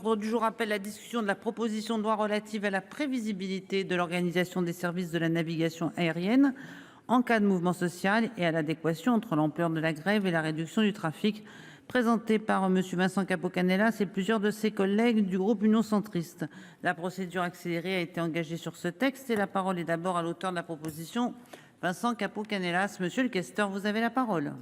L'ordre du jour appelle la discussion de la proposition de loi relative à la prévisibilité de l'organisation des services de la navigation aérienne en cas de mouvement social et à l'adéquation entre l'ampleur de la grève et la réduction du trafic, présentée par monsieur Vincent Capo-Canellas et plusieurs de ses collègues du groupe Union centriste. La procédure accélérée a été engagée sur ce texte et la parole est d'abord à l'auteur de la proposition, Vincent Capo-Canellas. Monsieur le questeur, vous avez la parole.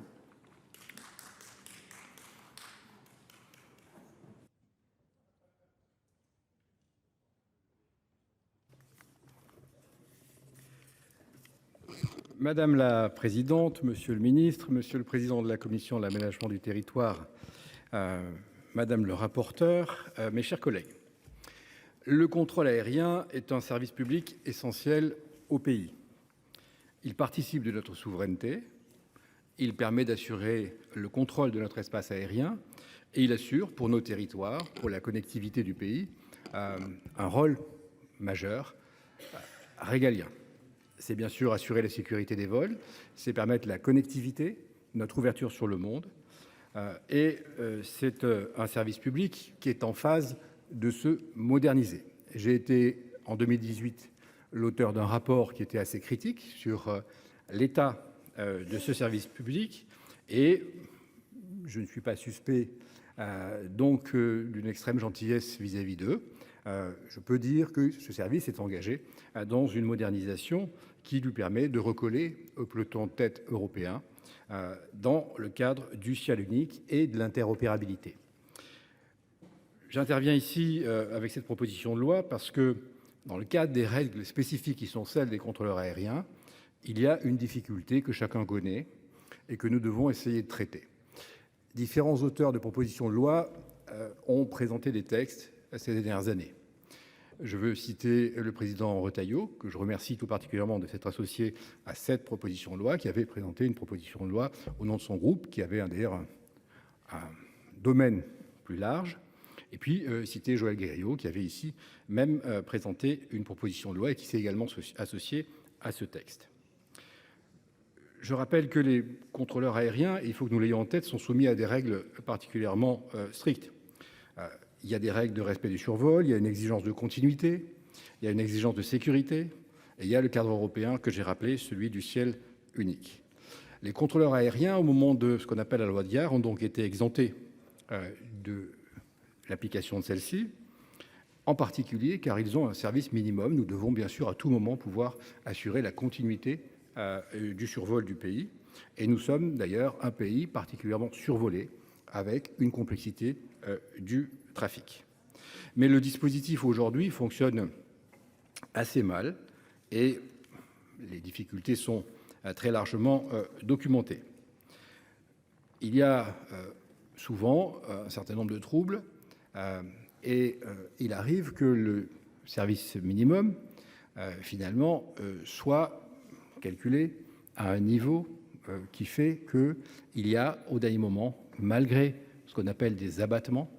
Madame la présidente, monsieur le ministre, monsieur le président de la commission de l'aménagement du territoire, madame le rapporteur, mes chers collègues, le contrôle aérien est un service public essentiel au pays. Il participe de notre souveraineté, il permet d'assurer le contrôle de notre espace aérien et il assure pour nos territoires, pour la connectivité du pays, un rôle majeur, régalien. C'est bien sûr assurer la sécurité des vols, c'est permettre la connectivité, notre ouverture sur le monde. C'est un service public qui est en phase de se moderniser. J'ai été en 2018 l'auteur d'un rapport qui était assez critique sur l'état de ce service public et je ne suis pas suspect donc d'une extrême gentillesse vis-à-vis d'eux. Je peux dire que ce service est engagé dans une modernisation qui lui permet de recoller au peloton de tête européen dans le cadre du ciel unique et de l'interopérabilité. J'interviens ici avec cette proposition de loi parce que dans le cadre des règles spécifiques qui sont celles des contrôleurs aériens, il y a une difficulté que chacun connaît et que nous devons essayer de traiter. Différents auteurs de propositions de loi ont présenté des textes ces dernières années. Je veux citer le président Retailleau, que je remercie tout particulièrement de s'être associé à cette proposition de loi, qui avait présenté une proposition de loi au nom de son groupe, qui avait d'ailleurs un domaine plus large. Et puis citer Joël Guerriau, qui avait ici même présenté une proposition de loi et qui s'est également associé à ce texte. Je rappelle que les contrôleurs aériens, il faut que nous l'ayons en tête, sont soumis à des règles particulièrement strictes. Il y a des règles de respect du survol, il y a une exigence de continuité, il y a une exigence de sécurité, et il y a le cadre européen que j'ai rappelé, celui du ciel unique. Les contrôleurs aériens, au moment de ce qu'on appelle la loi Diard, ont donc été exemptés de l'application de celle-ci, en particulier car ils ont un service minimum. Nous devons bien sûr à tout moment pouvoir assurer la continuité du survol du pays. Et nous sommes d'ailleurs un pays particulièrement survolé, avec une complexité du trafic. Mais le dispositif aujourd'hui fonctionne assez mal et les difficultés sont très largement documentées. Il y a souvent un certain nombre de troubles et il arrive que le service minimum finalement soit calculé à un niveau qui fait qu'il y a au dernier moment, malgré ce qu'on appelle des abattements,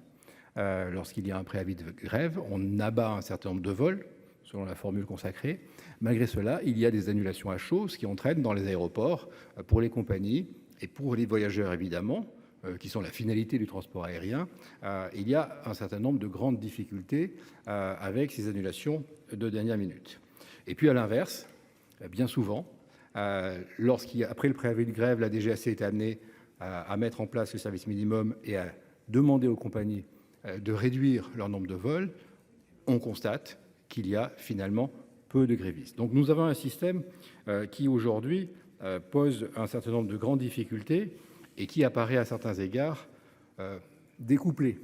lorsqu'il y a un préavis de grève, on abat un certain nombre de vols, selon la formule consacrée. Malgré cela, il y a des annulations à chaud, ce qui entraîne dans les aéroports, pour les compagnies et pour les voyageurs évidemment, qui sont la finalité du transport aérien, il y a un certain nombre de grandes difficultés avec ces annulations de dernière minute. Et puis à l'inverse, bien souvent, après le préavis de grève, la DGAC est amenée à mettre en place le service minimum et à demander aux compagnies de réduire leur nombre de vols, on constate qu'il y a finalement peu de grévistes. Donc nous avons un système qui aujourd'hui pose un certain nombre de grandes difficultés et qui apparaît à certains égards découplé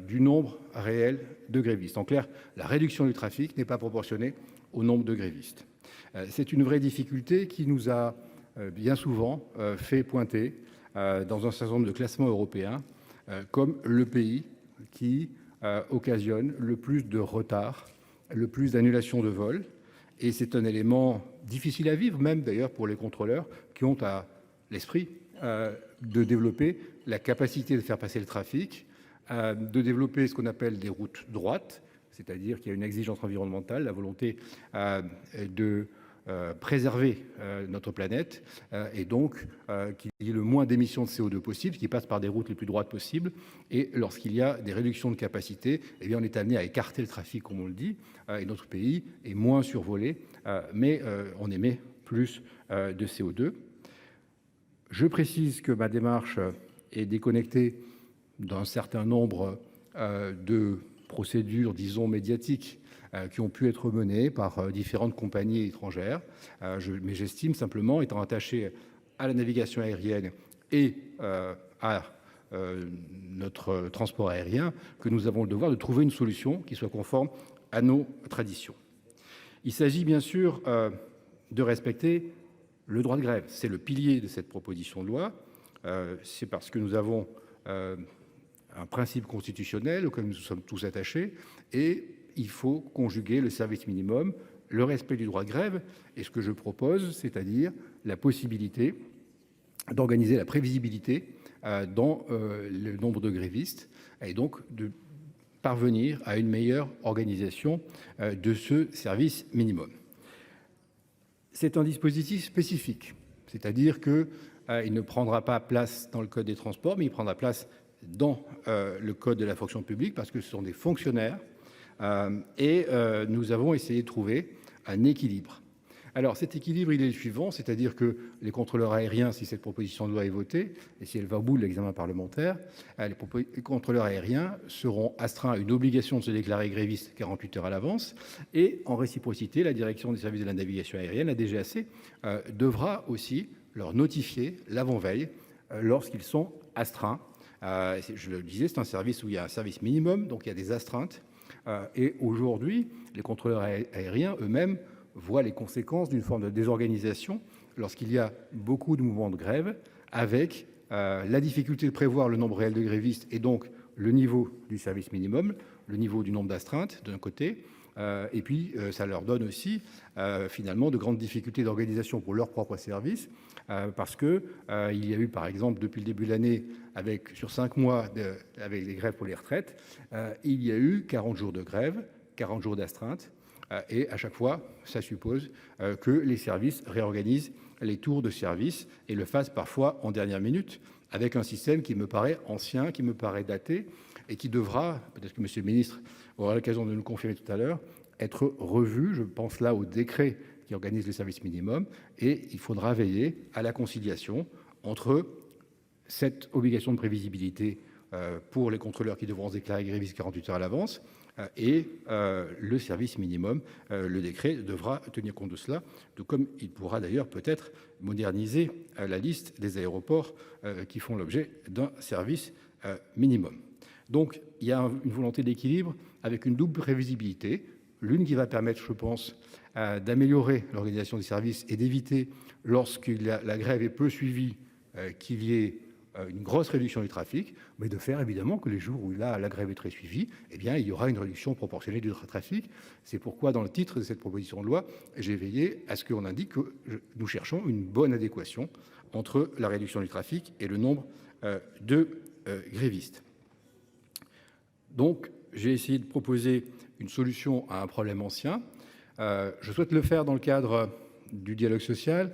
du nombre réel de grévistes. En clair, la réduction du trafic n'est pas proportionnée au nombre de grévistes. C'est une vraie difficulté qui nous a bien souvent fait pointer dans un certain nombre de classements européens comme le pays qui occasionne le plus de retard, le plus d'annulations de vols. Et c'est un élément difficile à vivre, même d'ailleurs pour les contrôleurs qui ont à l'esprit de développer la capacité de faire passer le trafic, de développer ce qu'on appelle des routes droites, c'est-à-dire qu'il y a une exigence environnementale, la volonté de préserver notre planète et donc qu'il y ait le moins d'émissions de CO2 possible, qui passe par des routes les plus droites possibles. Et lorsqu'il y a des réductions de capacité, eh bien on est amené à écarter le trafic, comme on le dit, et notre pays est moins survolé, mais on émet plus de CO2. Je précise que ma démarche est déconnectée d'un certain nombre de procédures, disons, médiatiques qui ont pu être menées par différentes compagnies étrangères. Mais j'estime simplement, étant attaché à la navigation aérienne et à notre transport aérien, que nous avons le devoir de trouver une solution qui soit conforme à nos traditions. Il s'agit bien sûr de respecter le droit de grève. C'est le pilier de cette proposition de loi. C'est parce que nous avons un principe constitutionnel auquel nous sommes tous attachés et il faut conjuguer le service minimum, le respect du droit de grève et ce que je propose, c'est-à-dire la possibilité d'organiser la prévisibilité dans le nombre de grévistes et donc de parvenir à une meilleure organisation de ce service minimum. C'est un dispositif spécifique, c'est-à-dire qu'il ne prendra pas place dans le Code des transports, mais il prendra place dans le Code de la fonction publique parce que ce sont des fonctionnaires et nous avons essayé de trouver un équilibre. Alors cet équilibre, il est le suivant, c'est-à-dire que les contrôleurs aériens, si cette proposition de loi est votée et si elle va au bout de l'examen parlementaire, les contrôleurs aériens seront astreints à une obligation de se déclarer grévistes 48 heures à l'avance et en réciprocité, la direction des services de la navigation aérienne, la DGAC, devra aussi leur notifier l'avant-veille lorsqu'ils sont astreints. Je le disais, c'est un service où il y a un service minimum, donc il y a des astreintes. Et aujourd'hui, les contrôleurs aériens eux-mêmes voient les conséquences d'une forme de désorganisation lorsqu'il y a beaucoup de mouvements de grève, avec la difficulté de prévoir le nombre réel de grévistes et donc le niveau du service minimum, le niveau du nombre d'astreintes d'un côté, et puis ça leur donne aussi finalement de grandes difficultés d'organisation pour leur propre service, parce que il y a eu par exemple depuis le début de l'année, sur 5 mois avec les grèves pour les retraites, il y a eu 40 jours de grève, 40 jours d'astreinte, et à chaque fois ça suppose que les services réorganisent les tours de service et le fassent parfois en dernière minute, avec un système qui me paraît ancien, qui me paraît daté et qui devra, peut-être que monsieur le ministre aura l'occasion de nous le confirmer tout à l'heure, être revu. Je pense là au décret qui organise le service minimum et il faudra veiller à la conciliation entre cette obligation de prévisibilité pour les contrôleurs qui devront se déclarer grévistes 48 heures à l'avance et le service minimum. Le décret devra tenir compte de cela, tout comme il pourra d'ailleurs peut-être moderniser la liste des aéroports qui font l'objet d'un service minimum. Donc il y a une volonté d'équilibre avec une double prévisibilité, l'une qui va permettre, je pense, d'améliorer l'organisation des services et d'éviter, lorsque la grève est peu suivie, qu'il y ait une grosse réduction du trafic, mais de faire évidemment que les jours où la grève est très suivie, eh bien, il y aura une réduction proportionnée du trafic. C'est pourquoi, dans le titre de cette proposition de loi, j'ai veillé à ce qu'on indique que nous cherchons une bonne adéquation entre la réduction du trafic et le nombre de grévistes. Donc, j'ai essayé de proposer une solution à un problème ancien. Je souhaite le faire dans le cadre du dialogue social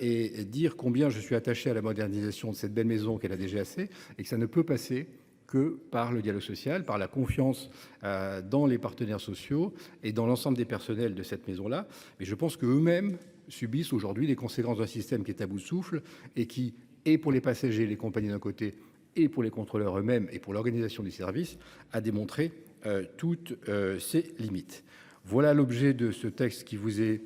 et dire combien je suis attaché à la modernisation de cette belle maison qu'est la DGAC et que ça ne peut passer que par le dialogue social, par la confiance dans les partenaires sociaux et dans l'ensemble des personnels de cette maison-là. Mais je pense qu'eux-mêmes subissent aujourd'hui les conséquences d'un système qui est à bout de souffle et qui, et pour les passagers et les compagnies d'un côté, et pour les contrôleurs eux-mêmes et pour l'organisation des services, a démontré toutes ses limites. Voilà l'objet de ce texte qui vous est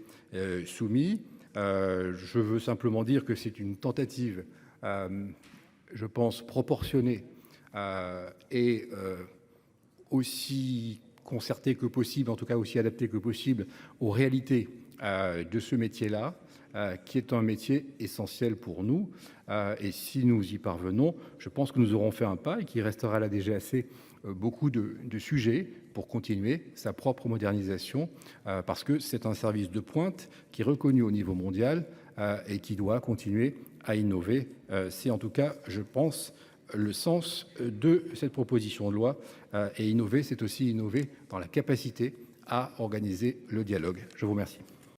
soumis. Je veux simplement dire que c'est une tentative, je pense, proportionnée et aussi concertée que possible, en tout cas aussi adaptée que possible aux réalités de ce métier-là, qui est un métier essentiel pour nous. Et si nous y parvenons, je pense que nous aurons fait un pas et qu'il restera à la DGAC beaucoup de sujets pour continuer sa propre modernisation, parce que c'est un service de pointe qui est reconnu au niveau mondial et qui doit continuer à innover. C'est en tout cas, je pense, le sens de cette proposition de loi. Et innover, c'est aussi innover dans la capacité à organiser le dialogue. Je vous remercie.